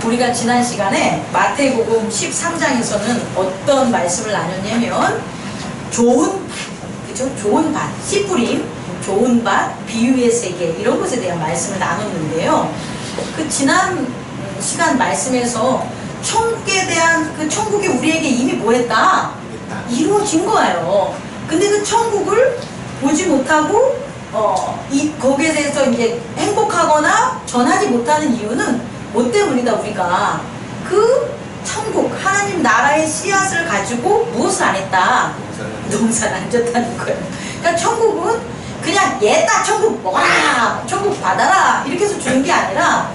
우리가 지난 시간에 마태복음 13장에서는 어떤 말씀을 나눴냐면 좋은 밭, 그죠? 좋은 밭, 씨 뿌림, 좋은 밭, 비유의 세계 이런 것에 대한 말씀을 나눴는데요. 그 지난 시간 말씀에서 천국에 대한 그 천국이 우리에게 이미 뭐했다? 이루어진 거예요. 근데 그 천국을 보지 못하고 거기에 대해서 이제 행복하거나 전하지 못하는 이유는 뭐 때문이다? 우리가 그 천국 하나님 나라의 씨앗을 가지고 무엇을 안 했다? 농사를 안 졌다는 거예요. 그러니까 천국은 그냥 얘다 천국 먹어라, 천국 받아라 이렇게 해서 주는 게 아니라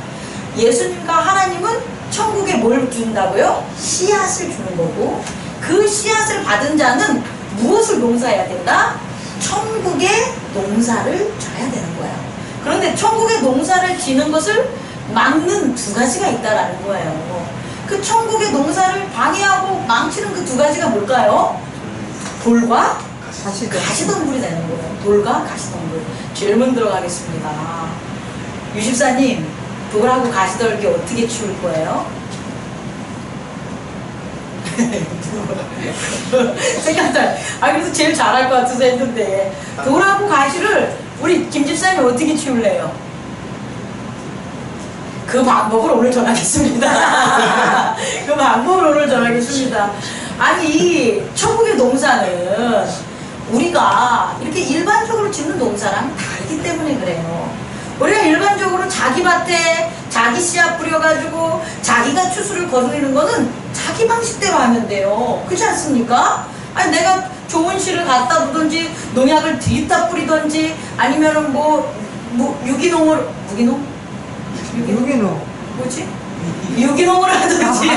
예수님과 하나님은 천국에 뭘 준다고요? 씨앗을 주는 거고, 그 씨앗을 받은 자는 무엇을 농사해야 된다? 천국의 농사를 져야 되는 거예요. 그런데 천국의 농사를 지는 것을 막는 두 가지가 있다라는 거예요. 그 천국의 농사를 방해하고 망치는 그 두 가지가 뭘까요? 돌과 가시덤불이 되는 거예요. 돌과 가시덤불. 질문 들어가겠습니다. 유십사님, 돌하고 가시덤불이 어떻게 치울 거예요? 생각잘. 그래서 제일 잘할 것 같아서 했는데, 돌하고 가시를 우리 김집사님이 어떻게 치울래요? 그 방법을 오늘 전하겠습니다. 그 방법을 오늘 전하겠습니다. 아니, 천국의 농사는 우리가 이렇게 일반적으로 짓는 농사랑 다르기 때문에 그래요. 우리가 일반적으로 자기 밭에 자기 씨앗 뿌려가지고 자기가 추수를 거두는 거는 자기 방식대로 하면 돼요. 그렇지 않습니까? 아니, 내가 좋은 씨를 갖다 두든지 농약을 뒤집다 뿌리든지 아니면은 유기농을 뭐지? 유기농을 하든지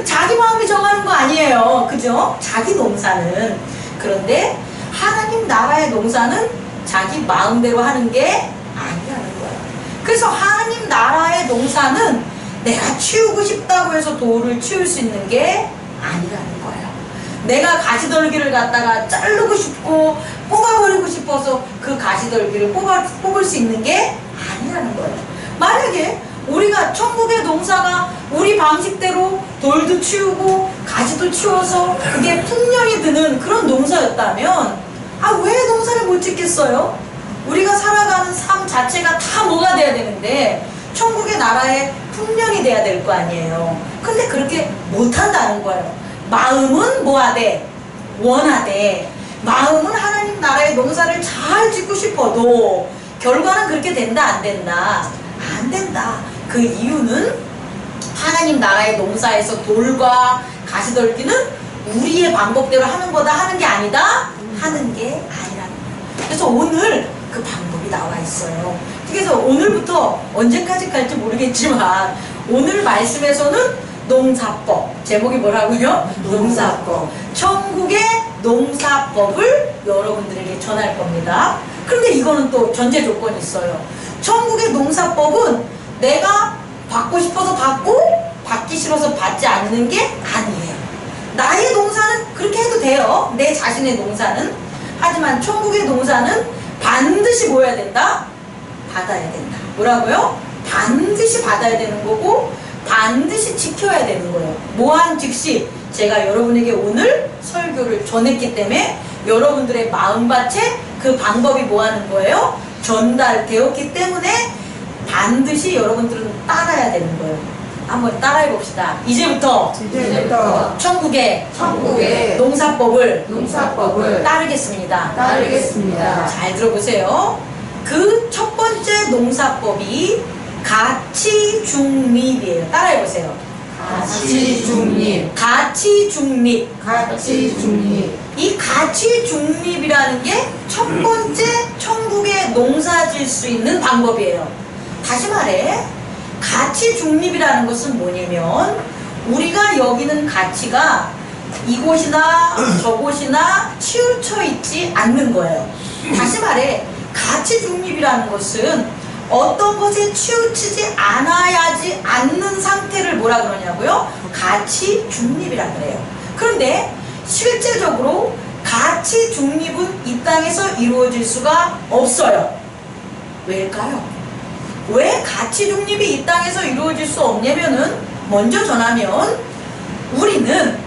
자기 마음이 정하는 거 아니에요. 그죠? 자기 농사는. 그런데 하나님 나라의 농사는 자기 마음대로 하는 게 아니라는 거예요. 그래서 하나님 나라의 농사는 내가 치우고 싶다고 해서 돌을 치울 수 있는 게 아니라는 거예요. 내가 가시덜기를 갖다가 자르고 싶고 뽑아버리고 싶어서 그 가시덜기를 뽑을 수 있는 게 아니라는 거예요. 만약에 우리가 천국의 농사가 우리 방식대로 돌도 치우고 가지도 치워서 그게 풍년이 드는 그런 농사였다면 왜 농사를 못 짓겠어요? 우리가 살아가는 삶 자체가 다 뭐가 돼야 되는데 천국의 나라에 풍년이 돼야 될 거 아니에요. 근데 그렇게 못한다는 거예요. 마음은 뭐하대? 원하대. 마음은 하나님 나라의 농사를 잘 짓고 싶어도 결과는 그렇게 된다 안 된다? 안 된다. 그 이유는 하나님 나라의 농사에서 돌과 가시덜기는 우리의 방법대로 하는 거다 하는 게 아니다? 하는 게 아니라는 거예요. 그래서 오늘 그 방법이 나와 있어요. 그래서 오늘부터 언제까지 갈지 모르겠지만 오늘 말씀에서는 농사법, 제목이 뭐라고요? 농사법. 천국의 농사법을 여러분들에게 전할 겁니다. 그런데 이거는 또 전제 조건이 있어요. 천국의 농사법은 내가 받고 싶어서 받고 받기 싫어서 받지 않는 게 아니에요. 나의 농사는 그렇게 해도 돼요. 내 자신의 농사는. 하지만 천국의 농사는 반드시 뭐 해야 된다? 받아야 된다. 뭐라고요? 반드시 받아야 되는 거고 반드시 지켜야 되는 거예요. 뭐한 즉시 제가 여러분에게 오늘 설교를 전했기 때문에 여러분들의 마음밭에 그 방법이 뭐 하는 거예요? 전달되었기 때문에 반드시 여러분들은 따라야 되는 거예요. 한번 따라해 봅시다. 이제부터 천국의 농사법을 따르겠습니다. 잘 들어보세요. 그 첫 번째 농사법이 가치중립이에요. 따라해 보세요. 가치중립. 이 가치중립이라는 게 첫 번째 천국에 농사 질 수 있는 방법이에요. 다시 말해, 가치중립이라는 것은 뭐냐면 우리가 여기는 가치가 이곳이나 저곳이나 치우쳐 있지 않는 거예요. 다시 말해, 가치중립이라는 것은 어떤 것에 치우치지 않아야지 않는 상태를 뭐라 그러냐고요? 가치중립이라 그래요. 그런데 실제적으로 가치중립은 이 땅에서 이루어질 수가 없어요. 왜일까요? 왜 가치 중립이 이 땅에서 이루어질 수 없냐면은, 먼저 전하면 우리는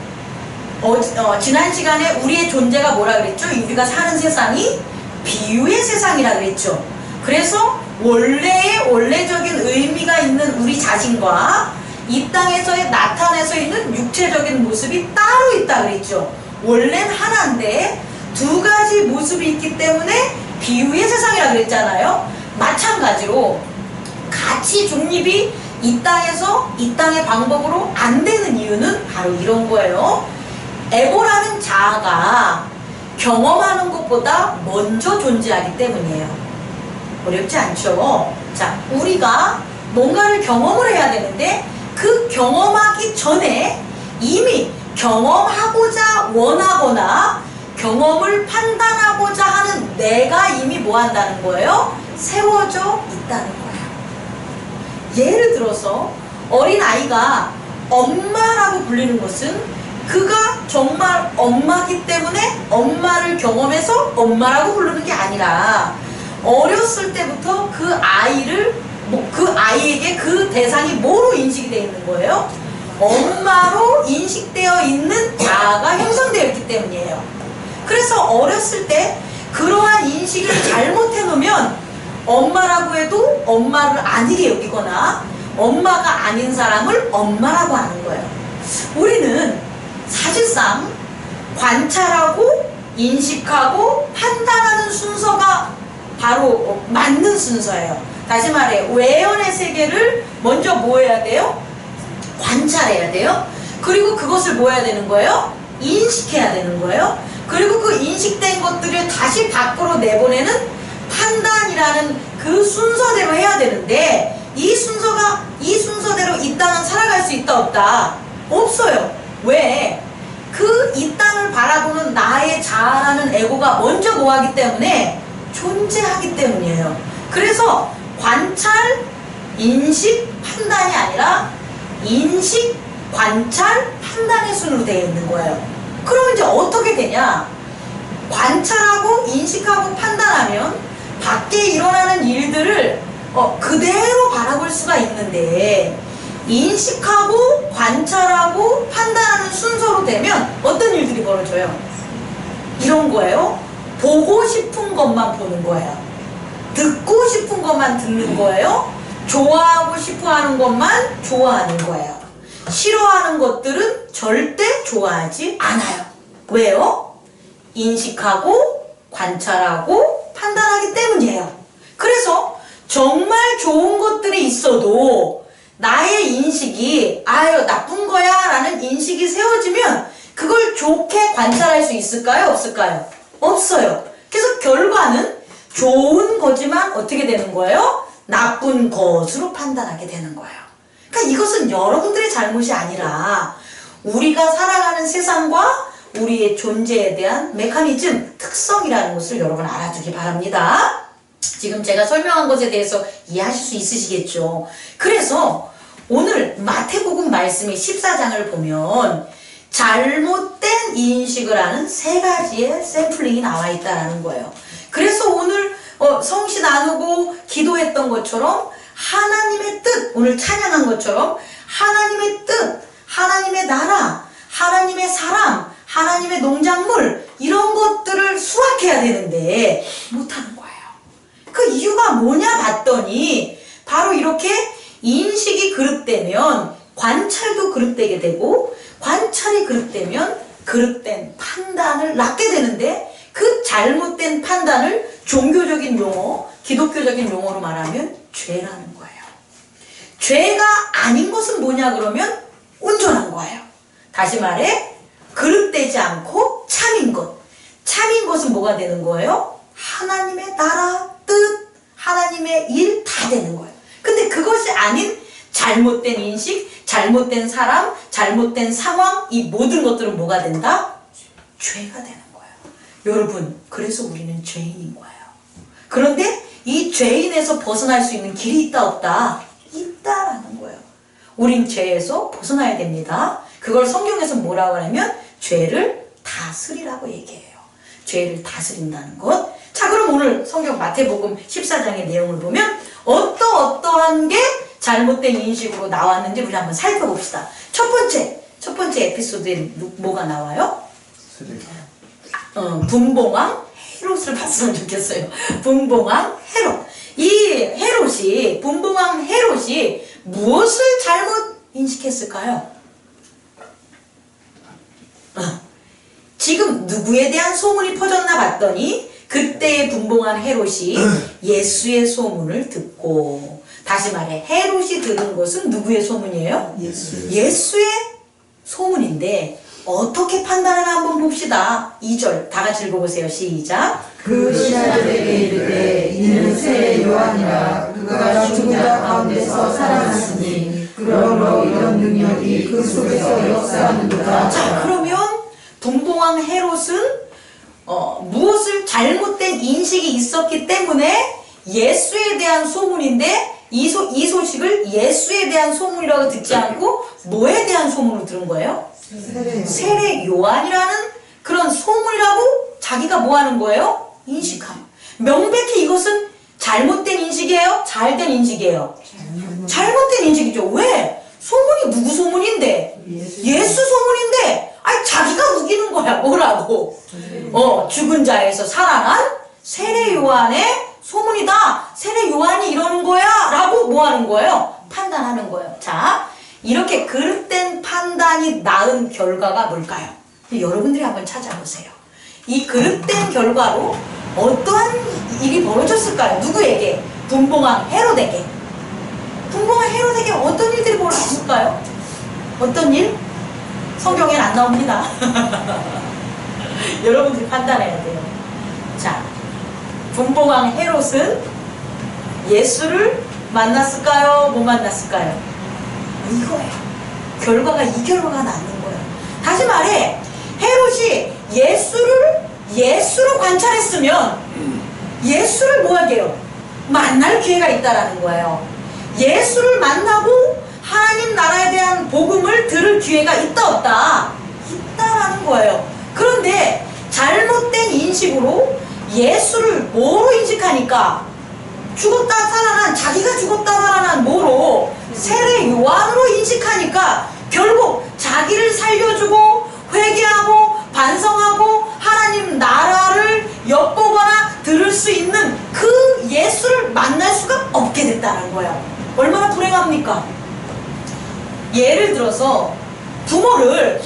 지난 시간에 우리의 존재가 뭐라 그랬죠? 우리가 사는 세상이 비유의 세상이라 그랬죠. 그래서 원래적인 의미가 있는 우리 자신과 이 땅에서의 나타내서 있는 육체적인 모습이 따로 있다 그랬죠. 원래는 하나인데 두 가지 모습이 있기 때문에 비유의 세상이라 그랬잖아요. 마찬가지로 가치 중립이 이 땅에서 이 땅의 방법으로 안 되는 이유는 바로 이런 거예요. 에고라는 자아가 경험하는 것보다 먼저 존재하기 때문이에요. 어렵지 않죠? 자, 우리가 뭔가를 경험을 해야 되는데 그 경험하기 전에 이미 경험하고자 원하거나 경험을 판단하고자 하는 내가 이미 뭐 한다는 거예요? 세워져 있다는 거예요. 예를 들어서 어린아이가 엄마라고 불리는 것은 그가 정말 엄마기 때문에 엄마를 경험해서 엄마라고 부르는 게 아니라 어렸을 때부터 그 아이에게 그 대상이 뭐로 인식이 되어 있는 거예요? 엄마로 인식되어 있는 자아가 형성되어 있기 때문이에요. 그래서 어렸을 때 그러한 인식을 잘못해 놓으면 엄마라고 해도 엄마를 아니게 여기거나 엄마가 아닌 사람을 엄마라고 하는 거예요. 우리는 사실상 관찰하고 인식하고 판단하는 순서가 바로 맞는 순서예요. 다시 말해 외연의 세계를 먼저 뭐 해야 돼요? 관찰해야 돼요. 그리고 그것을 뭐 해야 되는 거예요? 인식해야 되는 거예요. 그리고 그 인식된 것들을 다시 밖으로 내보내는 판단이라는 그 순서대로 해야 되는데 이 순서대로 이 땅은 살아갈 수 있다 없다? 없어요. 왜? 이 땅을 바라보는 나의 자아라는 에고가 먼저 뭐하기 때문에 존재하기 때문이에요. 그래서 관찰, 인식, 판단이 아니라 인식, 관찰, 판단의 순으로 되어 있는 거예요. 그럼 이제 어떻게 되냐? 관찰하고 인식하고 판단하면 밖에 일어나는 일들을 그대로 바라볼 수가 있는데 인식하고 관찰하고 판단하는 순서로 되면 어떤 일들이 벌어져요? 이런 거예요. 보고 싶은 것만 보는 거예요. 듣고 싶은 것만 듣는 거예요. 좋아하고 싶어 하는 것만 좋아하는 거예요. 싫어하는 것들은 절대 좋아하지 않아요. 왜요? 인식하고 관찰하고 판단하기 때문이에요. 그래서 정말 좋은 것들이 있어도 나의 인식이 나쁜 거야 라는 인식이 세워지면 그걸 좋게 관찰할 수 있을까요? 없을까요? 없어요. 그래서 결과는 좋은 거지만 어떻게 되는 거예요? 나쁜 것으로 판단하게 되는 거예요. 그러니까 이것은 여러분들의 잘못이 아니라 우리가 살아가는 세상과 우리의 존재에 대한 메커니즘, 특성이라는 것을 여러분 알아두기 바랍니다. 지금 제가 설명한 것에 대해서 이해하실 수 있으시겠죠? 그래서 오늘 마태복음 말씀의 14장을 보면 잘못된 인식을 하는 세 가지의 샘플링이 나와 있다는 거예요. 그래서 오늘 성시 나누고 기도했던 것처럼 하나님의 뜻, 오늘 찬양한 것처럼 하나님의 뜻, 하나님의 나라, 하나님의 사람, 하나님의 농작물 이런 것들을 수확해야 되는데 못하는 거예요. 그 이유가 뭐냐 봤더니 바로 이렇게 인식이 그릇되면 관찰도 그릇되게 되고 관찰이 그릇되면 그릇된 판단을 낳게 되는데 그 잘못된 판단을 종교적인 용어, 기독교적인 용어로 말하면 죄라는 거예요. 죄가 아닌 것은 뭐냐 그러면 온전한 거예요. 다시 말해 그릇되지 않고 참인 것. 참인 것은 뭐가 되는 거예요? 하나님의 나라, 뜻, 하나님의 일 다 되는 거예요. 근데 그것이 아닌 잘못된 인식, 잘못된 사람, 잘못된 상황 이 모든 것들은 뭐가 된다? 죄가 되는 거예요. 여러분, 그래서 우리는 죄인인 거예요. 그런데 이 죄인에서 벗어날 수 있는 길이 있다 없다? 있다라는 거예요. 우린 죄에서 벗어나야 됩니다. 그걸 성경에서 뭐라고 하냐면 죄를 다스리라고 얘기해요. 죄를 다스린다는 것. 자, 그럼 오늘 성경 마태복음 14장의 내용을 보면 어떠한 게 잘못된 인식으로 나왔는지 우리 한번 살펴봅시다. 첫 번째 에피소드에 뭐가 나와요? 분봉왕 헤롯을 봤으면 좋겠어요. 분봉왕 헤롯. 이 헤롯이, 분봉왕 헤롯이 무엇을 잘못 인식했을까요? 지금 누구에 대한 소문이 퍼졌나 봤더니 그때의 분봉왕 헤롯이 예수의 소문을 듣고, 다시 말해 헤롯이 들은 것은 누구의 소문이에요? 예수의 소문인데 어떻게 판단하나 한번 봅시다. 2절 다 같이 읽어보세요. 시작. 그 신하들에게 이르되 이는 새 요한이라 그가 죽은 자 가운데서 살아났으니 그러므로 이런 능력이 그 속에서 역사하는도다. 자, 그러면 분봉왕 헤롯은 무엇을 잘못된 인식이 있었기 때문에 예수에 대한 소문인데 이 소식을 예수에 대한 소문이라고 듣지 않고 뭐에 대한 소문으로 들은 거예요? 세례 요한이라는 그런 소문이라고 자기가 뭐 하는 거예요? 인식함. 명백히 이것은 잘못된 인식이에요? 잘된 인식이에요? 잘못된 인식이죠. 왜? 소문이 누구 소문인데? 예수 소문인데 아니 자기가 우기는 거야. 뭐라고? 죽은 자에서 살아난 세례 요한의 소문이다. 세례 요한이 이러는 거야 라고 뭐 하는 거예요? 판단하는 거예요. 자, 이렇게 그릇된 판단이 낳은 결과가 뭘까요? 여러분들이 한번 찾아보세요. 이 그릇된 결과로 어떠한 일이 벌어졌을까요? 누구에게? 분봉왕 헤롯에게. 분봉왕 헤롯에게 어떤 일들이 벌어졌을까요? 어떤 일? 성경에는 안 나옵니다. 여러분들이 판단해야 돼요. 자, 분봉왕 헤롯은 예수를 만났을까요? 못 만났을까요? 이거예요. 결과가 이 결과가 나는 거예요. 다시 말해 헤롯이 예수로 관찰했으면 예수를 뭐 하게요? 만날 기회가 있다라는 거예요. 예수를 만나고 하나님 나라에 대한 복음을 들을 기회가 있다 없다? 있다라는 거예요. 그런데 잘못된 인식으로 예수를 뭐로 인식하니까 죽었다 살아난, 자기가 죽었다 살아난 뭐로? 세례 요한으로 인식하니까 결국 자기를 살려주고 회개하고 반성하고 하나님 나라를 엿보거나 들을 수 있는 그 예수를 만날 수가 없게 됐다는 거야. 얼마나 불행합니까? 예를 들어서 부모를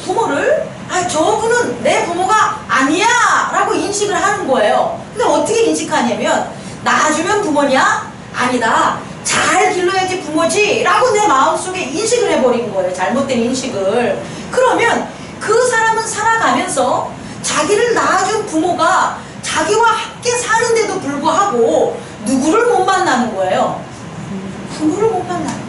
저분은 내 부모가 아니야 라고 인식을 하는 거예요. 근데 어떻게 인식하냐면 낳아주면 부모냐? 아니다. 잘 길러야지 부모지 라고 내 마음속에 인식을 해버린 거예요. 잘못된 인식을. 그러면 그 사람은 살아가면서 자기를 낳아준 부모가 자기와 함께 사는데도 불구하고 누구를 못 만나는 거예요? 부모를 못 만나는 거예요.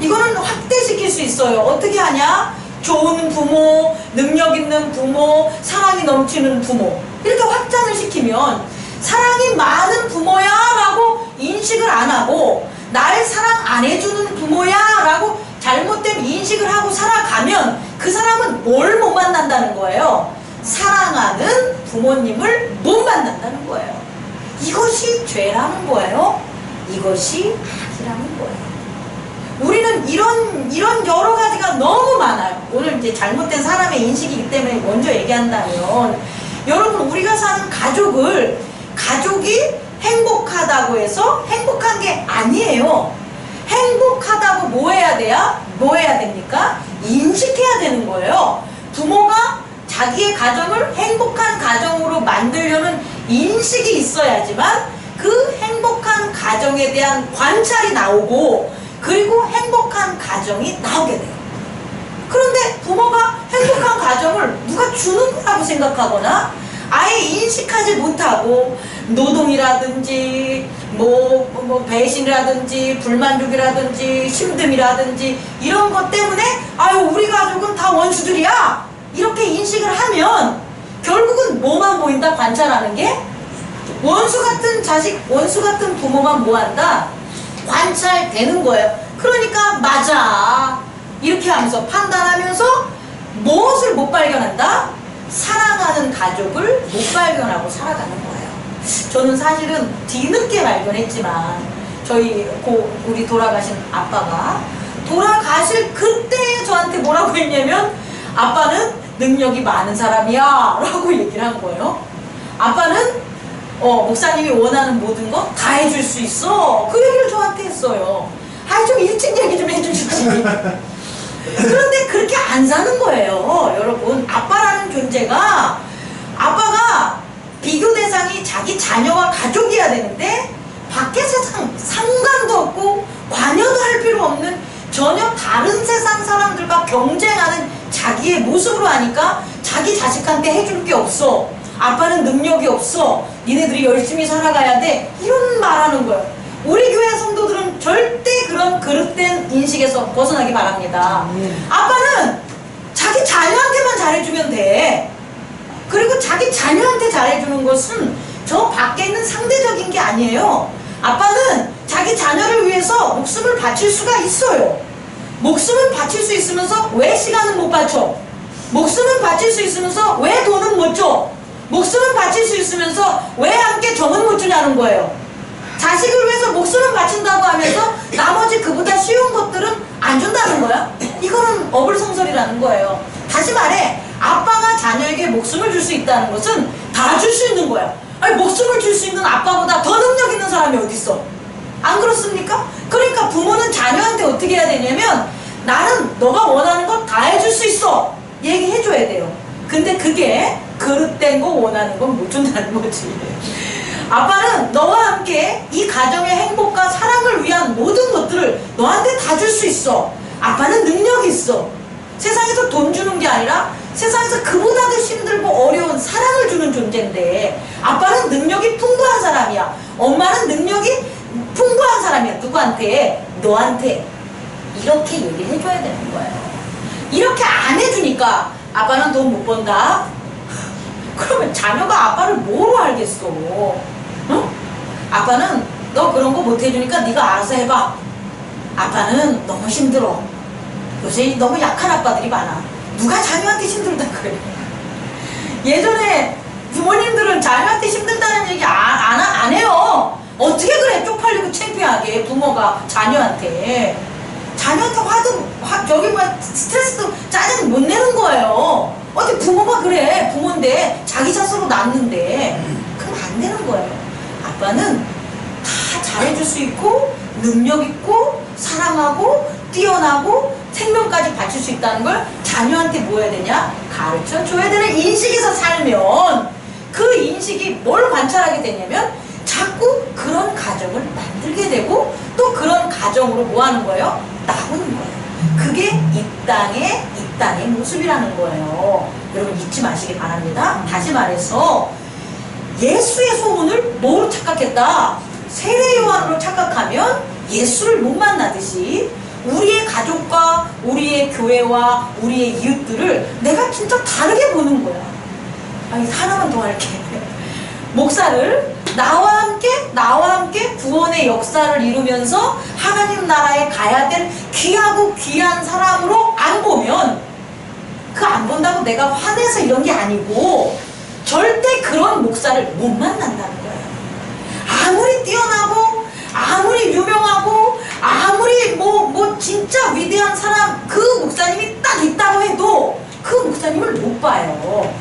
이거는 확대시킬 수 있어요. 어떻게 하냐? 좋은 부모, 능력 있는 부모, 사랑이 넘치는 부모, 이렇게 확장을 시키면 사랑이 많은 부모야 라고 인식을 안 하고 날 사랑 안 해주는 부모야 라고 잘못된 인식을 하고 살아가면 그 사람은 뭘 못 만난다는 거예요? 사랑하는 부모님을 못 만난다는 거예요. 이것이 죄라는 거예요. 이것이 악이라는 거예요. 우리는 이런 여러 가지가 너무 많아요. 오늘 이제 잘못된 사람의 인식이기 때문에 먼저 얘기한다면, 여러분, 우리가 사는 가족이 행복하다고 해서 행복한 게 아니에요. 행복하다고 뭐 해야 돼요? 뭐 해야 됩니까? 인식해야 되는 거예요. 부모가 자기의 가정을 행복한 가정으로 만들려는 인식이 있어야지만 그 행복한 가정에 대한 관찰이 나오고, 그리고 행복한 가정이 나오게 돼요. 그런데 부모가 행복한 가정을 누가 주는 거라고 생각하거나 아예 인식하지 못하고 노동이라든지 뭐 배신이라든지 불만족이라든지 힘듦이라든지 이런 것 때문에 아유 우리 가족은 다 원수들이야 이렇게 인식을 하면 결국은 뭐만 보인다? 관찰하는 게 원수 같은 자식, 원수 같은 부모만 뭐한다? 관찰되는 거예요. 그러니까 맞아 이렇게 하면서 판단하면서 무엇을 못 발견한다? 사랑하는 가족을 못 발견하고 살아가는 거예요. 저는 사실은 뒤늦게 발견했지만 우리 돌아가신 아빠가 돌아가실 그때 저한테 뭐라고 했냐면 아빠는 능력이 많은 사람이야 라고 얘기를 한 거예요. 아빠는 목사님이 원하는 모든 거 다 해줄 수 있어. 그 얘기를 저한테 했어요. 아이 좀 일찍 얘기 좀 해주시지. 그런데 그렇게 안 사는 거예요. 여러분, 아빠라는 존재가, 아빠가 비교 대상이 자기 자녀와 가족이어야 되는데 밖의 세상 상관도 없고 관여도 할 필요 없는 전혀 다른 세상 사람들과 경쟁하는 자기의 모습으로 하니까 자기 자식한테 해줄 게 없어. 아빠는 능력이 없어. 니네들이 열심히 살아가야 돼. 이런 말하는 거예요. 우리 교회 성도들은 절대 그런 그릇된 인식에서 벗어나기 바랍니다. 아빠는 자기 자녀한테만 잘해주면 돼. 그리고 자기 자녀한테 잘해주는 것은 저 밖에 있는 상대적인 게 아니에요. 아빠는 자기 자녀를 위해서 목숨을 바칠 수가 있어요. 목숨을 바칠 수 있으면서 왜 시간은 못 바쳐? 목숨을 바칠 수 있으면서 왜 돈은 못 줘? 목숨을 바칠 수 있으면서 왜 함께 정은 못 주냐는 거예요. 자식을 위해서 목숨을 바친다고 하면서 나머지 그보다 쉬운 것들은 안 준다는 거야? 이거는 어불성설이라는 거예요. 다시 말해, 아빠가 자녀에게 목숨을 줄 수 있다는 것은 다 줄 수 있는 거야. 아니, 목숨을 줄 수 있는 아빠보다 더 능력 있는 사람이 어딨어? 안 그렇습니까? 그러니까 부모는 자녀한테 어떻게 해야 되냐면 나는 너가 원하는 거 다 해줄 수 있어 얘기해줘야 돼요. 근데 그게 그릇된 거 원하는 건 못 준다는 거지. 아빠는 너와 함께 이 가정의 행복과 사랑을 위한 모든 것들을 너한테 다 줄 수 있어. 아빠는 능력이 있어. 세상에서 돈 주는 게 아니라 세상에서 그보다 더 힘들고 어려운 사랑을 주는 존재인데 아빠는 능력이 풍부한 사람이야. 엄마는 능력이 풍부한 사람이야. 누구한테? 너한테. 이렇게 얘기를 해줘야 되는 거예요. 이렇게 안 해주니까 아빠는 돈 못 번다? 그러면 자녀가 아빠를 뭐로 알겠어? 응? 아빠는 너 그런 거 못 해주니까 네가 알아서 해봐. 아빠는 너무 힘들어. 요새 너무 약한 아빠들이 많아. 누가 자녀한테 힘들다 그래. 예전에 부모님들은 자녀한테 힘들다는 얘기 안 해요. 어떻게 그래? 쪽팔리고 창피하게 부모가 자녀한테 스트레스도 짜증 못 내는 거예요. 어떻게 부모가 그래? 부모인데 자기 자식으로 낳았는데 그럼 안 되는 거예요. 아빠는 다 잘해줄 수 있고 능력 있고 사랑하고 뛰어나고 생명까지 바칠 수 있다는 걸 자녀한테 뭐 해야 되냐? 가르쳐 줘야 되는 인식에서 살면 그 인식이 뭘 관찰하게 되냐면 자꾸 그런 가정을 만들게 되고 또 그런 가정으로 뭐 하는 거예요? 나오는 거예요. 그게 이 땅의 모습이라는 거예요. 여러분 잊지 마시기 바랍니다. 다시 말해서 예수의 소문을 뭐로 착각했다? 세례 요한으로 착각하면 예수를 못 만나듯이 우리의 가족과 우리의 교회와 우리의 이웃들을 내가 진짜 다르게 보는 거야. 아니, 하나만 더 할게. 목사를 나와 함께 구원의 역사를 이루면서 하나님 나라에 가야 될 귀하고 귀한 사람으로 안 보면 그 안 본다고 내가 화내서 이런 게 아니고 절대 그런 목사를 못 만난다는 거예요. 아무리 뛰어나고 아무리 유명하고 아무리 뭐 진짜 위대한 사람 그 목사님이 딱 있다고 해도 그 목사님을 못 봐요.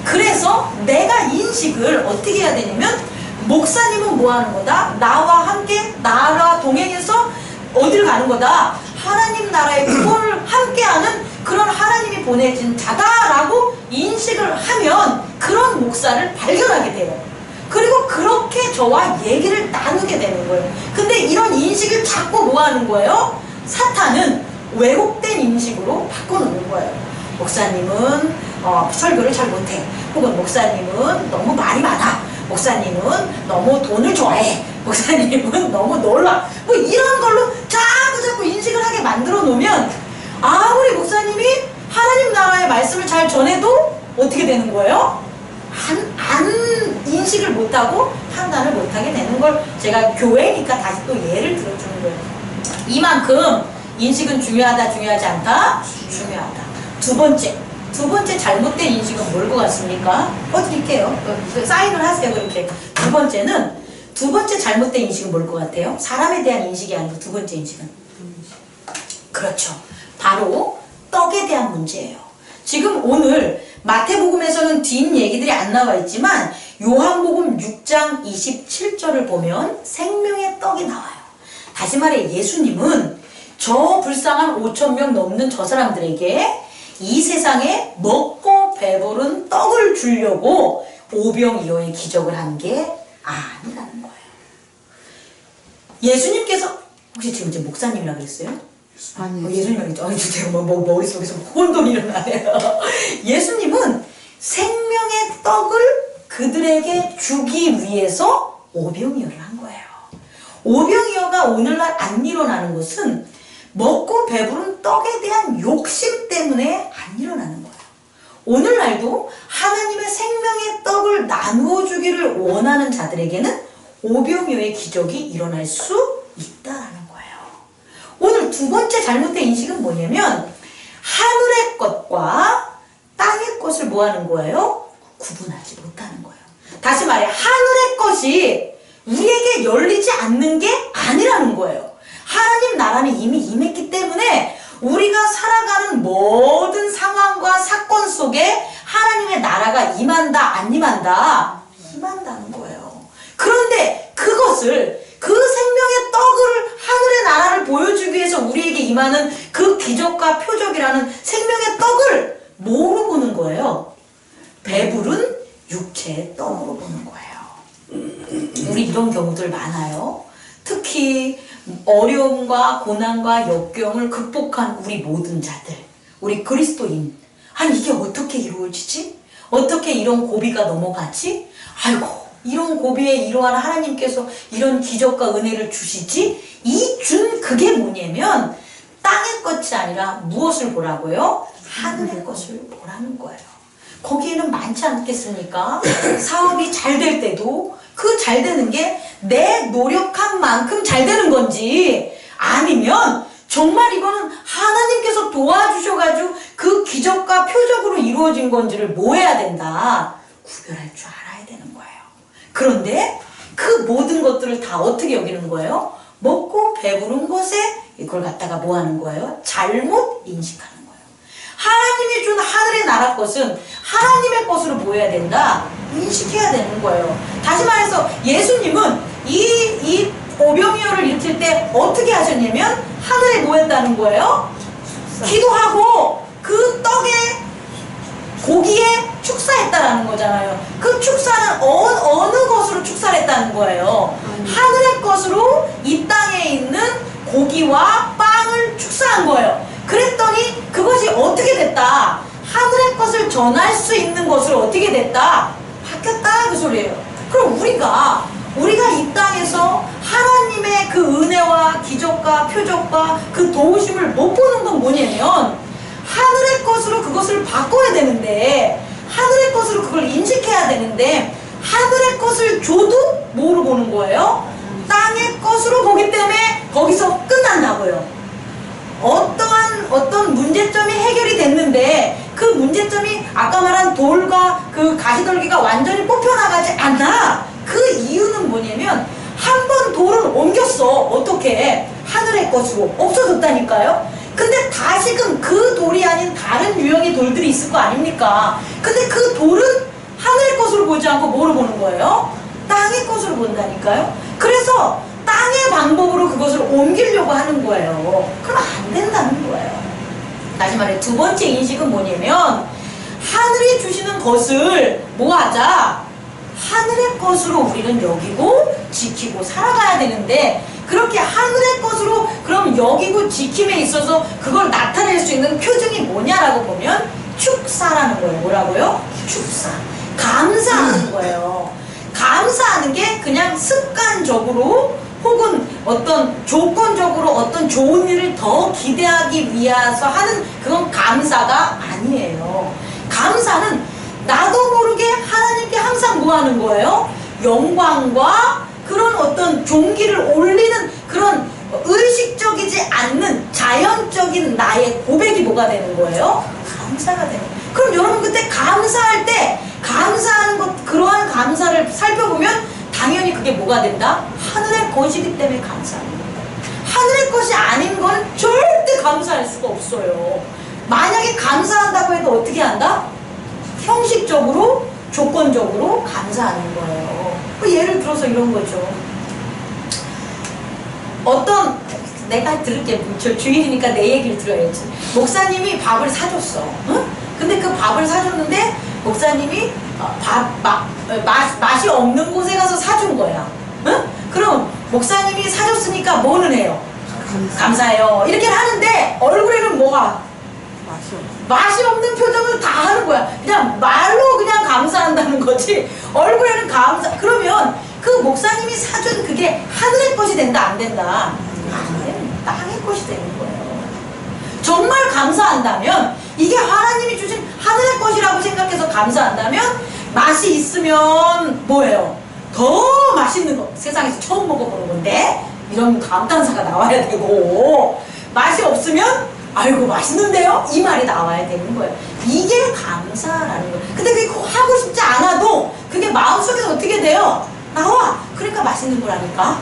그래서 내가 인식을 어떻게 해야 되냐면 목사님은 뭐 하는 거다? 나와 함께 나라 동행해서 어딜 가는 거다? 하나님 나라의 구원을 함께하는 그런 하나님이 보내진 자다라고 인식을 하면 그런 목사를 발견하게 돼요. 그리고 그렇게 저와 얘기를 나누게 되는 거예요. 근데 이런 인식을 자꾸 뭐 하는 거예요? 사탄은 왜곡된 인식으로 바꿔놓는 거예요. 목사님은 설교를 잘 못해. 혹은 목사님은 너무 말이 많아. 목사님은 너무 돈을 좋아해. 목사님은 너무 놀라. 뭐 이런 걸로 자꾸 인식을 하게 만들어 놓으면 아무리 목사님이 하나님 나라의 말씀을 잘 전해도 어떻게 되는 거예요? 인식을 못하고 판단을 못하게 되는 걸 제가 교회니까 다시 또 예를 들어주는 거예요. 이만큼 인식은 중요하다, 중요하지 않다? 중요하다. 두 번째 잘못된 인식은 뭘 것 같습니까? 드릴게요. 사인을 하세요. 그렇게. 두 번째는 두 번째 잘못된 인식은 뭘 것 같아요? 사람에 대한 인식이 아니고 두 번째 인식은? 그렇죠. 바로 떡에 대한 문제예요. 지금 오늘 마태복음에서는 뒷 얘기들이 안 나와 있지만 요한복음 6장 27절을 보면 생명의 떡이 나와요. 다시 말해 예수님은 저 불쌍한 5,000명 넘는 저 사람들에게 이 세상에 먹고 배부른 떡을 주려고 오병이어의 기적을 한 게 아니라는 거예요. 예수님께서 혹시 지금 제 목사님이라 그랬어요? 아니요. 예수님이라 그랬죠. 아니 주세요. 머릿속에서 혼돈이 일어나네요. 예수님은 생명의 떡을 그들에게 주기 위해서 오병이어를 한 거예요. 오병이어가 오늘날 안 일어나는 것은 먹고 배부른 떡에 대한 욕심 때문에 안 일어나는 거예요. 오늘날도 하나님의 생명의 떡을 나누어 주기를 원하는 자들에게는 오병이어의 기적이 일어날 수 있다라는 거예요. 오늘 두 번째 잘못된 인식은 뭐냐면 하늘의 것과 땅의 것을 뭐 하는 거예요? 구분하지 못하는 거예요. 다시 말해 하늘의 것이 우리에게 열리지 않는 게 아니라는 거예요. 하나님 나라는 이미 임했기 때문에 우리가 살아가는 모든 상황과 사건 속에 하나님의 나라가 임한다 안 임한다? 임한다는 거예요. 그런데 그것을 그 생명의 떡을 하늘의 나라를 보여주기 위해서 우리에게 임하는 그 기적과 표적이라는 생명의 떡을 뭐로 보는 거예요? 배부른 육체의 떡으로 보는 거예요. 우리 이런 경우들 많아요. 특히 어려움과 고난과 역경을 극복한 우리 모든 자들, 우리 그리스도인. 아니 이게 어떻게 이루어지지? 어떻게 이런 고비가 넘어가지? 아이고 이런 고비에 이러한 하나님께서 이런 기적과 은혜를 주시지? 이 준 그게 뭐냐면 땅의 것이 아니라 무엇을 보라고요? 하늘의 것을 보라는 거예요. 거기에는 많지 않겠습니까? 사업이 잘 될 때도 그 잘 되는 게 내 노력한 만큼 잘 되는 건지 아니면 정말 이거는 하나님께서 도와주셔가지고 그 기적과 표적으로 이루어진 건지를 뭐 해야 된다? 구별할 줄 알아야 되는 거예요. 그런데 그 모든 것들을 다 어떻게 여기는 거예요? 먹고 배부른 것에 이걸 갖다가 뭐 하는 거예요? 잘못 인식하는 거예요. 하나님이 준 하늘의 나라 것은 하나님의 것으로 보여야 된다. 인식해야 되는 거예요. 다시 말해서 예수님은 이 오병이어를 일으킬 때 어떻게 하셨냐면 하늘에 뭐 했다는 거예요? 기도하고 그 떡에 고기에 축사했다라는 거잖아요. 그 축사는 어느 것으로 축사를 했다는 거예요? 하늘의 것으로 이 땅에 있는 고기와 빵을 축사한 거예요. 그랬더니 그것이 어떻게 됐다? 하늘의 것을 전할 수 있는 것으로 어떻게 됐다? 바뀌었다 그 소리예요. 그럼 우리가 이 땅에서 하나님의 그 은혜와 기적과 표적과 그 도우심을 못 보는 건 뭐냐면 하늘의 것으로 그것을 바꿔야 되는데 하늘의 것으로 그걸 인식해야 되는데 하늘의 것을 줘도 뭐로 보는 거예요? 땅의 것으로 보기 때문에 거기서 끝난다고요. 어떤 문제점이 해결이 됐는데 그 문제점이 아까 말한 돌과 그 가시떨기가 완전히 뽑혀나가지 않아. 그 이유는 뭐냐면 한 번 돌을 옮겼어. 어떻게? 하늘의 것으로 없어졌다니까요. 근데 다시금 그 돌이 아닌 다른 유형의 돌들이 있을 거 아닙니까? 근데 그 돌은 하늘의 것으로 보지 않고 뭐로 보는 거예요? 땅의 것으로 본다니까요. 그래서 땅의 방법으로 그것을 옮기려고 하는 거예요. 그럼 안 된다는 거예요. 다시 말해 두 번째 인식은 뭐냐면 하늘이 주시는 것을 뭐 하자? 하늘의 것으로 우리는 여기고 지키고 살아가야 되는데 그렇게 하늘의 것으로 그럼 여기고 지킴에 있어서 그걸 나타낼 수 있는 표징이 뭐냐라고 보면 축사라는 거예요. 뭐라고요? 축사. 감사하는 거예요. 감사하는 게 그냥 습관적으로 혹은 어떤 조건적으로 어떤 좋은 일을 더 기대하기 위해서 하는 그건 감사가 아니에요. 감사는 나도 모르게 하나님께 항상 뭐 하는 거예요? 영광과 그런 어떤 종기를 올리는 그런 의식적이지 않는 자연적인 나의 고백이 뭐가 되는 거예요? 감사가 되는 거예요. 그럼 여러분 그때 감사할 때 감사하는 것 그러한 감사를 살펴보면 당연히 그게 뭐가 된다? 하늘의 것이기 때문에 감사하는 거예요. 하늘의 것이 아닌 건 절대 감사할 수가 없어요. 만약에 감사한다고 해도 어떻게 한다? 형식적으로, 조건적으로 감사하는 거예요. 예를 들어서 이런 거죠. 어떤, 내가 들을게, 저 주인이니까 내 얘기를 들어야지. 목사님이 밥을 사줬어. 응? 근데 그 밥을 사줬는데 목사님이 맛이 없는 곳에 가서 사준 거야. 응? 그럼 목사님이 사줬으니까 뭐는 해요? 감사해요. 이렇게 하는데 얼굴에는 뭐가? 맛이 없는 표정을 다 하는 거야. 그냥 말로 그냥 감사한다는 거지. 얼굴에는 그러면 그 목사님이 사준 그게 하늘의 것이 된다, 안 된다? 아니면 땅의 것이 되는 거예요. 정말 감사한다면, 이게 하나님이 주신 하늘의 것이라고 생각해서 감사한다면, 맛이 있으면 뭐예요? 더 맛있는 거. 세상에서 처음 먹어보는 건데, 이런 감탄사가 나와야 되고, 맛이 없으면 아이고 맛있는데요? 이 말이 나와야 되는 거예요. 이게 감사라는 거예요. 근데 그게 꼭 하고 싶지 않아도 그게 마음속에서 어떻게 돼요? 나와! 그러니까 맛있는 거라니까.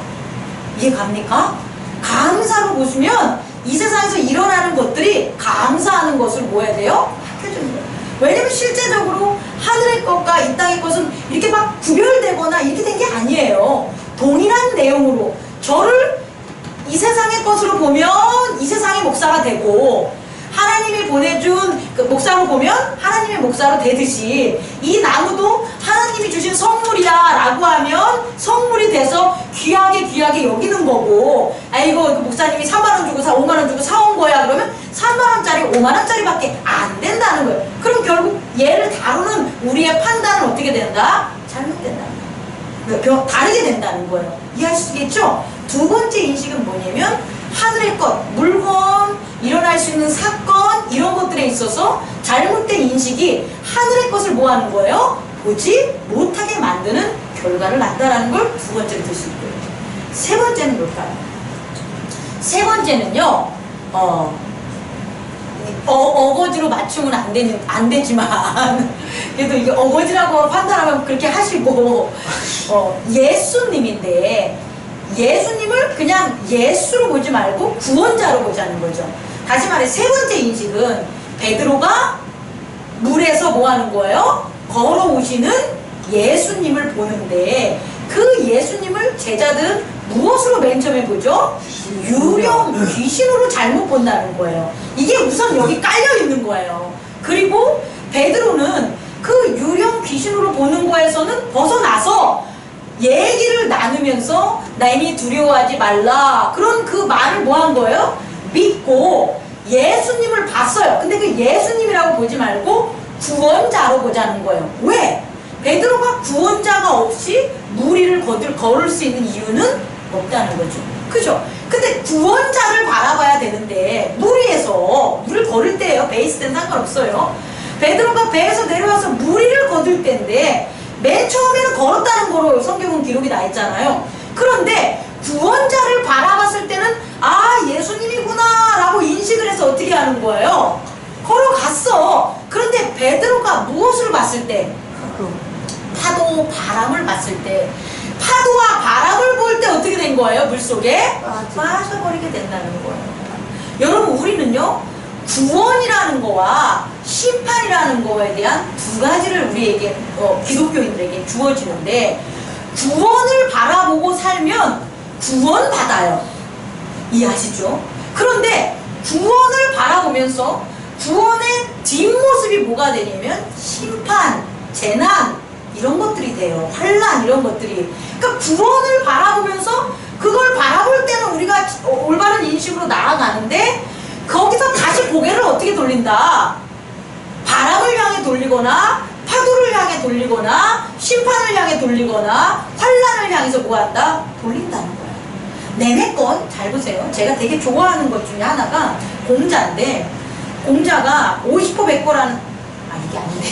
이해 갑니까? 감사로 보시면 이 세상에서 일어나는 것들이 감사하는 것을 뭐 해야 돼요? 합해주는 거예요. 왜냐면 실제적으로 하늘의 것과 이 땅의 것은 이렇게 막 구별되거나 이렇게 된 게 아니에요. 동일한 내용으로 저를 이 세상의 것으로 보면 이 세상의 목사가 되고, 하나님이 보내준 그 목사로 보면 하나님의 목사로 되듯이, 이 나무도 하나님이 주신 선물이야 라고 하면 선물이 돼서 귀하게 여기는 거고, 아이고 그 목사님이 3만원 주고 5만원 주고 사온 거야 그러면 3만원짜리 5만원짜리 밖에 안 된다는 거예요. 그럼 결국 얘를 다루는 우리의 판단은 어떻게 된다? 잘못된다는 거예요. 다르게 된다는 거예요. 이해하시겠죠? 두 번째 인식은 뭐냐면, 하늘의 것, 물건, 일어날 수 있는 사건, 이런 것들에 있어서 잘못된 인식이 하늘의 것을 뭐 하는 거예요? 보지 못하게 만드는 결과를 낳는다는 걸 두 번째로 들 수 있고요. 세 번째는 뭘까요? 세 번째는요, 어거지로 맞추면 안 되지만, 그래도 이게 어거지라고 판단하면 그렇게 하시고, 예수님인데, 예수님을 그냥 예수로 보지 말고 구원자로 보자는 거죠. 다시 말해 세 번째 인식은 베드로가 물에서 뭐 하는 거예요? 걸어오시는 예수님을 보는데, 그 예수님을 제자들은 무엇으로 맨 처음에 보죠? 유령 귀신으로 잘못 본다는 거예요. 이게 우선 여기 깔려 있는 거예요. 그리고 베드로는 그 유령 귀신으로 보는 거에서는 벗어나서 얘기를 나누면서 나인이 두려워하지 말라, 그런 그 말을 뭐 한 거예요? 믿고 예수님을 봤어요. 근데 그 예수님이라고 보지 말고 구원자로 보자는 거예요. 왜? 베드로가 구원자가 없이 물 위를 걸을 수 있는 이유는 없다는 거죠. 그죠? 근데 구원자를 바라봐야 되는데, 물 위에서 물을 걸을 때예요. 배 있을 땐 상관없어요. 베드로가 배에서 내려와서 물 위를 걷을 때인데, 맨 처음에는 걸었다는 거로 성경은 기록이 나 있잖아요. 그런데 구원자를 바라봤을 때는 아, 예수님이구나 라고 인식을 해서 어떻게 하는 거예요? 걸어갔어. 그런데 베드로가 무엇을 봤을 때? 파도, 바람을 봤을 때, 파도와 바람을 볼 때 어떻게 된 거예요? 물속에 빠져버리게 된다는 거예요. 여러분, 우리는요, 구원이라는 거와 심판이라는 거에 대한 두 가지를 우리에게, 기독교인들에게 주어지는데, 구원을 바라보고 살면 구원받아요. 이해하시죠? 그런데 구원을 바라보면서 구원의 뒷모습이 뭐가 되냐면 심판, 재난, 이런 것들이 돼요. 환난, 이런 것들이. 그러니까 구원을 바라보면서 그걸 바라볼 때는 우리가 올바른 인식으로 나아가는데, 거기서 다시 고개를 어떻게 돌린다? 바람을 향해 돌리거나 파도를 향해 돌리거나 심판을 향해 돌리거나 환난을 향해서 뭐한다? 돌린다는 거예요. 내내껏 잘 보세요. 제가 되게 좋아하는 것 중에 하나가 공자인데, 공자가 50호 100호라는, 이게 아닌데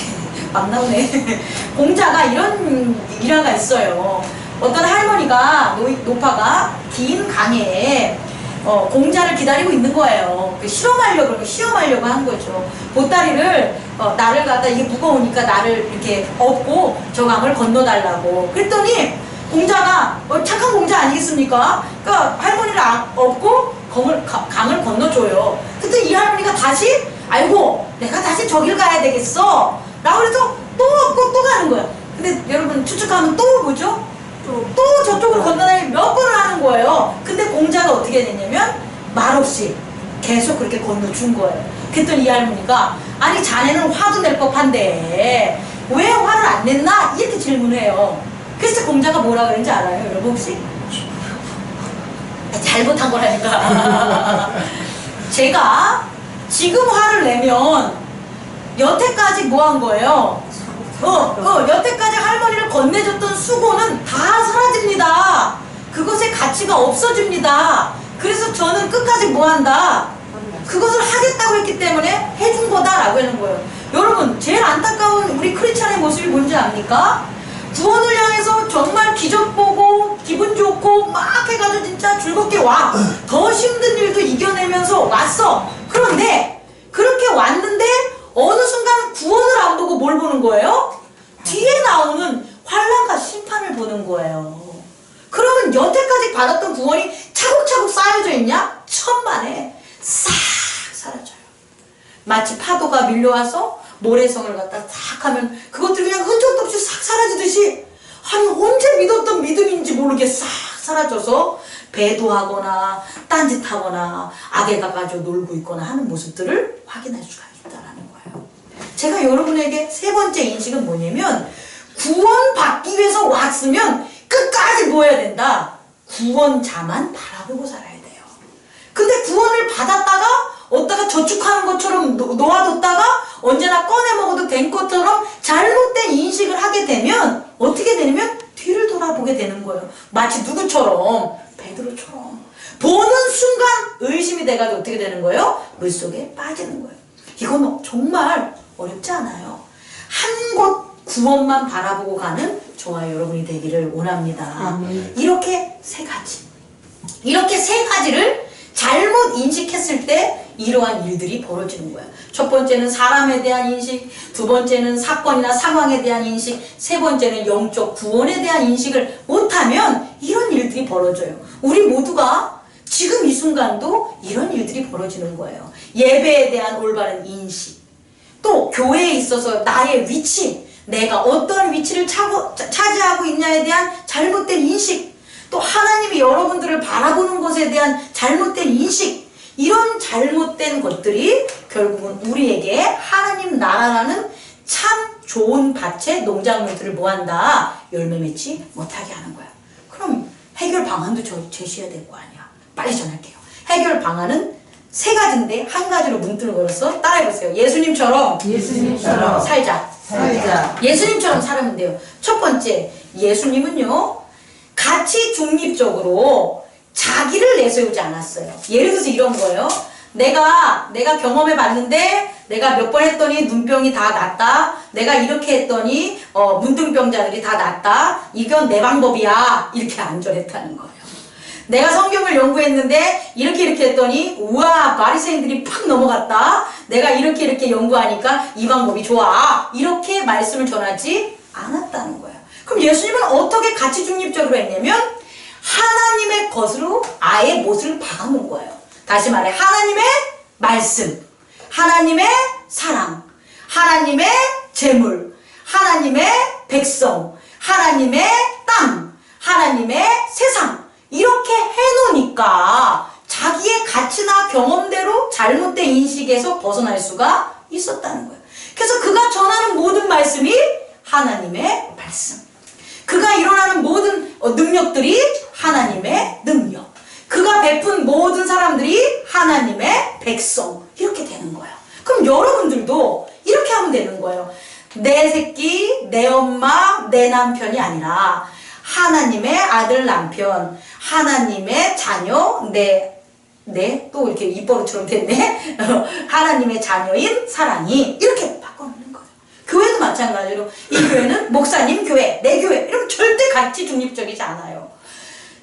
막 나오네. 공자가 이런 일화가 있어요. 어떤 할머니가, 노파가 긴 강에 공자를 기다리고 있는 거예요. 실험하려고 한 거죠. 보따리를, 나를 갖다, 이게 무거우니까 나를 이렇게 업고 저 강을 건너달라고. 그랬더니 공자가 착한 공자 아니겠습니까? 그러니까 할머니를 업고 강을 건너줘요. 그때 이 할머니가 다시 아이고 내가 다시 저길 가야 되겠어 라고 해서 또 업고 또 가는 거야. 근데 여러분 추측하면 또 뭐죠? 또 저쪽으로 건너다니 몇 번을 하는 거예요. 근데 공자가 어떻게 됐냐면 말없이 계속 그렇게 건너준 거예요. 그랬더니 이 할머니가 아니 자네는 화도 낼 법한데 왜 화를 안 냈나? 이렇게 질문해요. 그래서 공자가 뭐라 그랬는지 알아요? 여러분 혹시? 잘못한 거라니까. 제가 지금 화를 내면 여태까지 뭐 한 거예요? 여태까지 할머니를 건네줬던 수고는 다 사라집니다. 그것의 가치가 없어집니다. 그래서 저는 끝까지 뭐 한다? 그것을 하겠다고 했기 때문에 해준 거다라고 하는 거예요. 여러분 제일 안타까운 우리 크리스찬의 모습이 뭔지 압니까? 구원을 향해서 정말 기적 보고 기분 좋고 막 해가지고 진짜 즐겁게 와. 더 힘든 일도 이겨내면서 왔어. 그런데 그렇게 왔는데 어느 순간 구원을 안 보고 뭘 보는 거예요? 뒤에 나오는 환난과 심판을 보는 거예요. 그러면 여태까지 받았던 구원이 차곡차곡 쌓여져 있냐? 천만에 싹 사라져요. 마치 파도가 밀려와서 모래성을 갖다 싹 하면 그것들이 그냥 흔적도 없이 싹 사라지듯이 아니 언제 믿었던 믿음인지 모르게 싹 사라져서 배도하거나 딴짓하거나 악에 가가지고 놀고 있거나 하는 모습들을 확인할 수가 있다는 거예요. 제가 여러분에게 세 번째 인식은 뭐냐면 구원받기 위해서 왔으면 끝까지 뭐 해야 된다? 구원자만 바라보고 살아야 돼요. 근데 구원을 받았다가 어디다가 저축하는 것처럼 놓아뒀다가 언제나 꺼내 먹어도 된 것처럼 잘못된 인식을 하게 되면 어떻게 되냐면 뒤를 돌아보게 되는 거예요. 마치 누구처럼? 베드로처럼. 보는 순간 의심이 돼가지고 어떻게 되는 거예요? 물속에 빠지는 거예요. 이건 정말 어렵지 않아요. 한 곳 구원만 바라보고 가는 저와 여러분이 되기를 원합니다. 이렇게 세 가지를 잘못 인식했을 때 이러한 일들이 벌어지는 거예요. 첫 번째는 사람에 대한 인식, 두 번째는 사건이나 상황에 대한 인식, 세 번째는 영적 구원에 대한 인식을 못하면 이런 일들이 벌어져요. 우리 모두가 지금 이 순간도 이런 일들이 벌어지는 거예요. 예배에 대한 올바른 인식, 또 교회에 있어서 나의 위치, 내가 어떤 위치를 차지하고 있냐에 대한 잘못된 인식, 또 하나님이 여러분들을 바라보는 것에 대한 잘못된 인식, 이런 잘못된 것들이 결국은 우리에게 하나님 나라라는 참 좋은 밭의 농작물들을 뭐한다? 열매 맺지 못하게 하는 거야. 그럼 해결 방안도 제시해야 될 거 아니야. 빨리 전할게요. 해결 방안은 세 가지인데 한 가지로 문득을 걸었어. 따라해보세요. 예수님처럼 살자. 예수님처럼 살면 돼요. 첫 번째, 예수님은요 가치 중립적으로 자기를 내세우지 않았어요. 예를 들어서 이런 거예요. 내가 경험해 봤는데 내가 몇 번 했더니 눈병이 다 낫다. 내가 이렇게 했더니 문둥병자들이 다 낫다. 이건 내 방법이야. 이렇게 안전했다는 거예요. 내가 성경을 연구했는데 이렇게 했더니 우와 바리새인들이 팍 넘어갔다. 내가 이렇게 연구하니까 이 방법이 좋아. 이렇게 말씀을 전하지 않았다는 거예요. 그럼 예수님은 어떻게 가치 중립적으로 했냐면 하나님의 것으로 아예 못을 박아놓은 거예요. 다시 말해 하나님의 말씀, 하나님의 사랑, 하나님의 재물, 하나님의 백성, 하나님의 땅, 하나님의 세상, 이렇게 해놓으니까 자기의 가치나 경험대로 잘못된 인식에서 벗어날 수가 있었다는 거예요. 그래서 그가 전하는 모든 말씀이 하나님의 말씀, 그가 일어나는 모든 능력들이 하나님의 능력, 그가 베푼 모든 사람들이 하나님의 백성, 이렇게 되는 거예요. 그럼 여러분들도 이렇게 하면 되는 거예요. 내 새끼, 내 엄마, 내 남편이 아니라 하나님의 아들, 남편, 하나님의 자녀, 또 이렇게 입버릇처럼 됐네. 하나님의 자녀인 사랑이, 이렇게 바꿔놓는 거예요. 교회도 마찬가지로 이 교회는 목사님 교회, 내 교회, 이러면 절대 가치 중립적이지 않아요.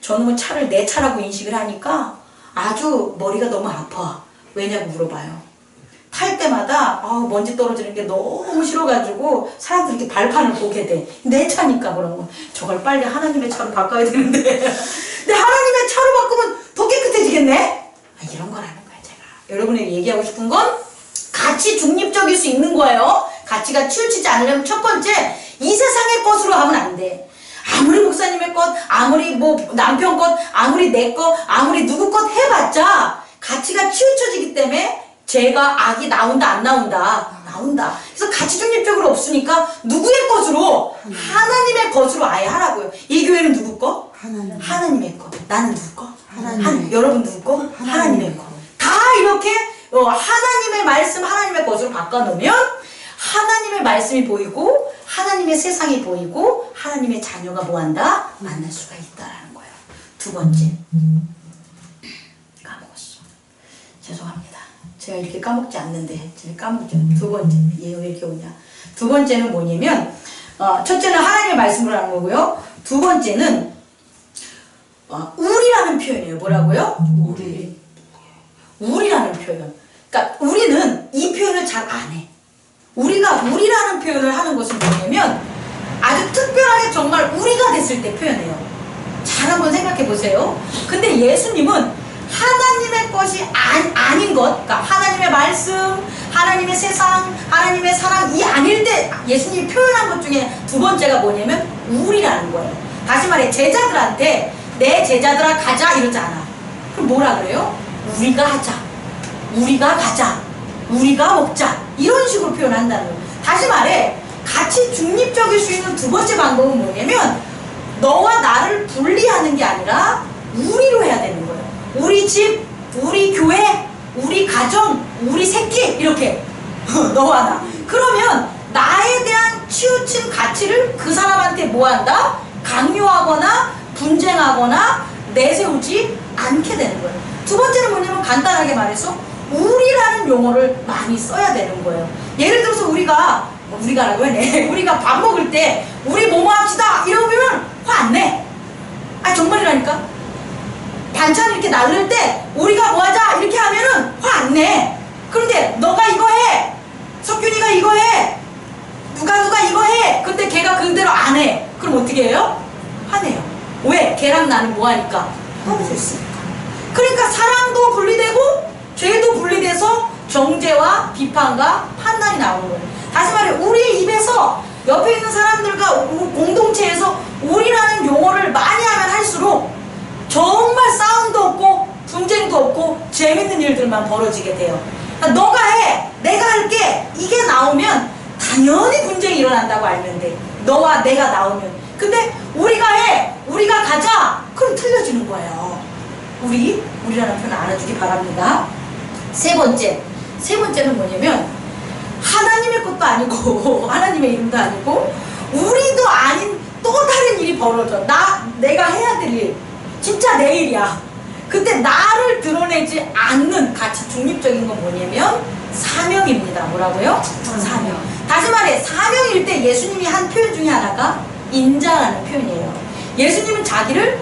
저는 뭐 차를 내 차라고 인식을 하니까 아주 머리가 너무 아파. 왜냐고 물어봐요. 탈 때마다 먼지 떨어지는 게 너무 싫어가지고 사람들이 이렇게 발판을 보게 돼. 내 차니까 그런 거. 저걸 빨리 하나님의 차로 바꿔야 되는데. 근데 하나님의 차로 바꾸면 더 깨끗해지겠네? 이런 거라는 거야, 제가. 여러분에게 얘기하고 싶은 건 가치 중립적일 수 있는 거예요. 가치가 치우치지 않으려면 첫 번째, 이 세상의 것으로 하면 안 돼. 아무리 목사님의 것, 아무리 뭐 남편 것, 아무리 내 것, 아무리 누구 것 해봤자 가치가 치우쳐지기 때문에 죄가 악이 나온다 안 나온다? 나온다. 그래서 가치 중립적으로 없으니까 누구의 것으로? 하나님의 것으로 아예 하라고요. 이 교회는 누구 거? 하나님의 것. 나는 누구 거? 여러분 누구 거? 하나님의 것. 다 이렇게 하나님의 말씀, 하나님의 것으로 바꿔놓으면 하나님의 말씀이 보이고 하나님의 세상이 보이고 하나님의 자녀가 뭐한다? 만날 수가 있다라는 거예요. 두 번째, 까먹었어. 죄송합니다. 제가 이렇게 까먹지 않는데 제가 까먹죠. 두 번째, 얘 왜 이렇게 오냐. 두 번째는 뭐냐면 첫째는 하나님의 말씀으로 하는 거고요. 두 번째는 우리라는 표현이에요. 뭐라고요? 우리라는 표현. 그러니까 우리는 이 표현을 잘 안 해. 우리가 우리라는 표현을 하는 것은 뭐냐면 아주 특별하게 정말 우리가 됐을 때 표현해요. 잘 한번 생각해 보세요. 근데 예수님은 하나님의 것이 아닌 것, 그러니까 하나님의 말씀, 하나님의 세상, 하나님의 사랑 이 아닐 때 예수님이 표현한 것 중에 두 번째가 뭐냐면 우리라는 거예요. 다시 말해 제자들한테 내 제자들아 가자 이러지 않아. 그럼 뭐라 그래요? 우리가 하자, 우리가 가자, 우리가 먹자 이런 식으로 표현한다는 거예요. 다시 말해 가치 중립적일 수 있는 두 번째 방법은 뭐냐면 너와 나를 분리하는 게 아니라 우리로 해야 되는 거예요. 우리 집, 우리 교회, 우리 가정, 우리 새끼 이렇게 너와 나. 그러면 나에 대한 치우친 가치를 그 사람한테 뭐한다? 강요하거나 분쟁하거나 내세우지 않게 되는 거예요. 두 번째는 뭐냐면 간단하게 말해서 우리라는 용어를 많이 써야 되는 거예요. 예를 들어서 우리가라고 해네. 우리가 밥 먹을 때 우리 뭐뭐 합시다 이러면 화 안 내. 정말이라니까. 반찬 이렇게 나눌 때 우리가 뭐 하자 이렇게 하면은 화 안 내. 그런데 너가 이거 해, 석균이가 이거 해, 누가 이거 해. 근데 걔가 그대로 안 해. 그럼 어떻게 해요? 화내요. 왜? 걔랑 나는 뭐 하니까? 떨어져 있으니까. 그러니까 사랑도 분리되고 죄도 분리돼서 정죄와 비판과 판단이 나오는 거예요. 다시 말해 우리의 입에서 옆에 있는 사람들과 공동체에서 우리라는 용어를 많이 하면 할수록 정말 싸움도 없고 분쟁도 없고 재밌는 일들만 벌어지게 돼요. 그러니까 너가 해, 내가 할게 이게 나오면 당연히 분쟁이 일어난다고 알면 돼. 너와 내가 나오면. 근데 우리가 해, 우리가 가자 그럼 틀려지는 거예요. 우리라는 표현 알아주기 바랍니다. 세 번째는 뭐냐면 하나님의 것도 아니고 하나님의 이름도 아니고 우리도 아닌 또 다른 일이 벌어져. 내가 해야 될 일, 진짜 내 일이야. 근데 나를 드러내지 않는 가치 중립적인 건 뭐냐면 사명입니다. 뭐라고요? 사명. 다시 말해 사명일 때 예수님이 한 표현 중에 하나가 인자라는 표현이에요. 예수님은 자기를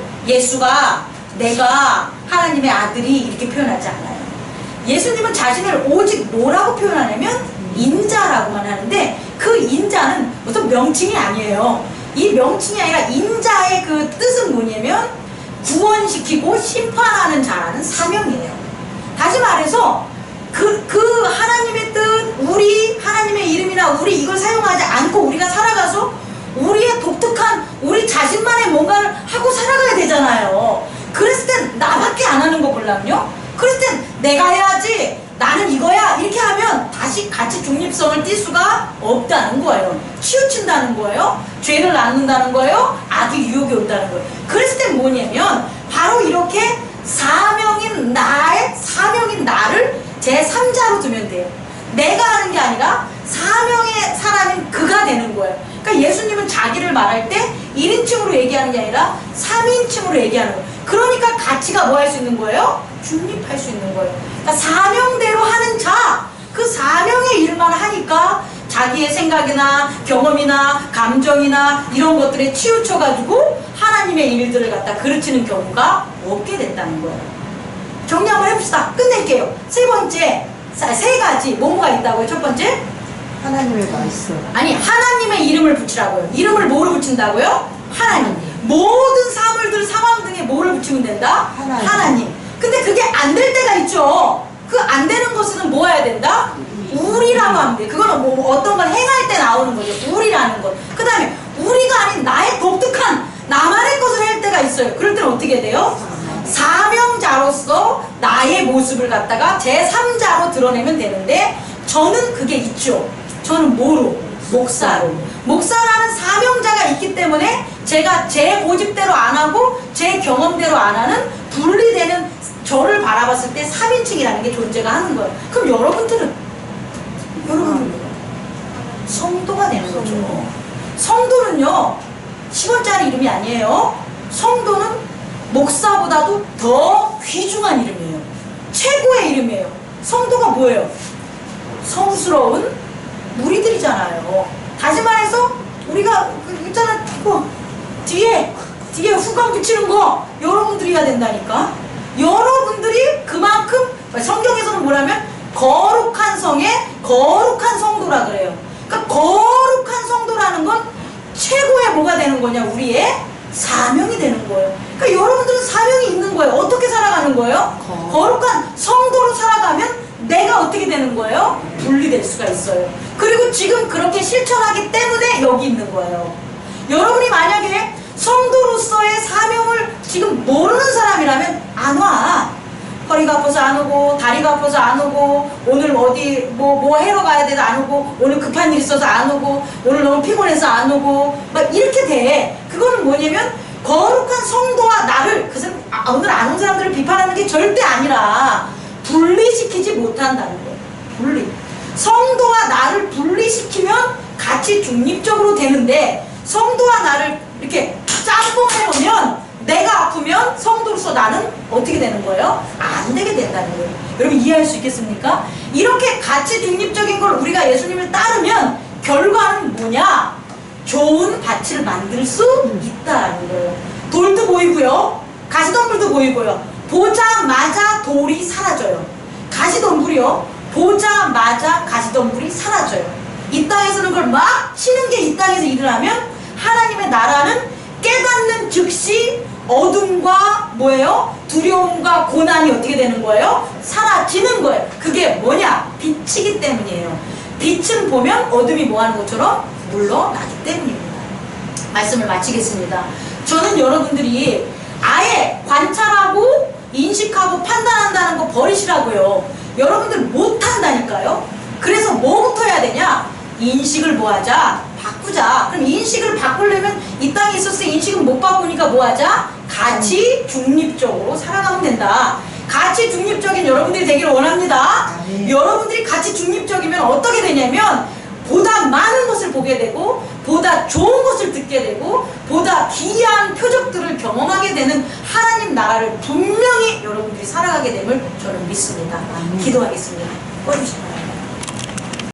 내가 하나님의 아들이 이렇게 표현하지 않아요. 예수님은 자신을 오직 뭐라고 표현하냐면 인자라고만 하는데 그 인자는 어떤 명칭이 아니에요. 이 명칭이 아니라 인자의 그 뜻은 뭐냐면 구원시키고 심판하는 자라는 사명이에요. 다시 말해서 그 하나님의 뜻, 하나님의 이름이나 우리 이걸 사용하지 않고 우리가 살아가서 우리의 독특한 우리 자신만의 뭔가를 하고 살아가야 되잖아요. 그랬을 땐 나밖에 안 하는 거 보려면요. 그랬을 땐 내가 해야지, 나는 이거야 이렇게 하면 다시 가치 중립성을 띌 수가 없다는 거예요. 치우친다는 거예요. 죄를 낳는다는 거예요. 악의 유혹이 온다는 거예요. 그랬을 땐 뭐냐면 바로 이렇게 사명인 나를 제3자로 두면 돼요. 내가 하는 게 아니라 사명의 사람인 그가 되는 거예요. 그러니까 예수님은 자기를 말할 때 1인칭으로 얘기하는 게 아니라 3인칭으로 얘기하는 거예요. 그러니까 가치가 뭐 할 수 있는 거예요? 중립할 수 있는 거예요. 그러니까 사명대로 하는 자, 그 사명의 일만 하니까 자기의 생각이나 경험이나 감정이나 이런 것들에 치우쳐가지고 하나님의 일들을 갖다 그르치는 경우가 없게 됐다는 거예요. 정리 한번 해봅시다. 끝낼게요. 세 번째 세 가지 뭐가 있다고요? 첫 번째? 하나님의 말씀. 아니 하나님의 이름을 붙이라고요. 이름을 뭐로 붙인다고요? 하나님. 모든 사물들 상황 등에 뭐를 붙이면 된다? 하나님. 근데 그게 안 될 때가 있죠. 그 안 되는 것은 뭐 해야 된다? 우리라고 하면 돼. 그거는 뭐 어떤 걸 행할 때 나오는 거죠. 우리라는 것. 그 다음에 우리가 아닌 나의 독특한 나만의 것을 할 때가 있어요. 그럴 때는 어떻게 돼요? 사명자로서 나의 모습을 갖다가 제3자로 드러내면 되는데 저는 그게 있죠. 저는 뭐로? 목사로. 목사라는 사명자가 있기 때문에 제가 제 고집대로 안 하고 제 경험대로 안 하는 분리되는 저를 바라봤을 때 3인칭이라는 게 존재가 하는 거예요. 그럼 여러분들은 성도가 되는 거죠. 성도는요 10원짜리 이름이 아니에요. 성도는 목사보다도 더 귀중한 이름이에요. 최고의 이름이에요. 성도가 뭐예요? 성스러운 무리들이잖아요. 다시 말해서 우리가 있잖아 뒤에 후광 붙이는 거 여러분들이 해야 된다니까. 여러분들이 그만큼 성경에서는 뭐라면 거룩한 성에 거룩한 성도라 그래요. 그러니까 거룩한 성도라는 건 최고의 뭐가 되는 거냐? 우리의 사명이 되는 거예요. 그러니까 여러분들은 사명이 있는 거예요. 어떻게 살아가는 거예요? 거룩한 성도로 살아가면 내가 어떻게 되는 거예요? 분리될 수가 있어요. 그리고 지금 그렇게 실천하기 때문에 여기 있는 거예요. 여러분이 만약에 성도로서의 사명을 지금 모르는 사람이라면 안 와. 허리가 아파서 안 오고 다리가 아파서 안 오고 오늘 어디 뭐 하러 가야 돼서 안 오고 오늘 급한 일 있어서 안 오고 오늘 너무 피곤해서 안 오고 막 이렇게 돼. 그거는 뭐냐면 거룩한 성도와 나를 오늘 안 온 사람들을 비판하는 게 절대 아니라 분리시키지 못한다는 거예요. 분리. 성도와 나를 분리시키면 같이 중립적으로 되는데 성도와 나를 이렇게 짬뽕해보면 내가 아프면 성도로서 나는 어떻게 되는 거예요? 안 되게 된다는 거예요. 여러분 이해할 수 있겠습니까? 이렇게 가치 중립적인 걸 우리가 예수님을 따르면 결과는 뭐냐? 좋은 밭을 만들 수 있다라는 거예요. 돌도 보이고요. 가시덤불도 보이고요. 보자마자 돌이 사라져요. 가시덤불이요. 보자마자 가시덤불이 사라져요. 이 땅에서는 그걸 막 치는 게 이 땅에서 일어나면 하나님의 나라는 깨닫는 즉시 어둠과 뭐예요? 두려움과 고난이 어떻게 되는 거예요? 사라지는 거예요. 그게 뭐냐? 빛이기 때문이에요. 빛은 보면 어둠이 뭐하는 것처럼 물러나기 때문입니다. 말씀을 마치겠습니다. 저는 여러분들이 아예 관찰하고 인식하고 판단한다는 거 버리시라고요. 여러분들 못한다니까요. 그래서 뭐부터 해야 되냐? 인식을 뭐하자? 바꾸자. 그럼 인식을 바꾸려면 이 땅에 있었을 때 인식은 못 바꾸니까 뭐하자? 가치 중립적으로 살아가면 된다. 가치 중립적인 여러분들이 되기를 원합니다. 여러분들이 가치 중립적이면 어떻게 되냐면 보다 많은 것을 보게 되고 보다 좋은 것을 듣게 되고 보다 기이한 표적들을 경험하게 되는 하나님 나라를 분명히 여러분들이 살아가게 됨을 저는 믿습니다. 기도하겠습니다. 꺼주시기 바랍니다.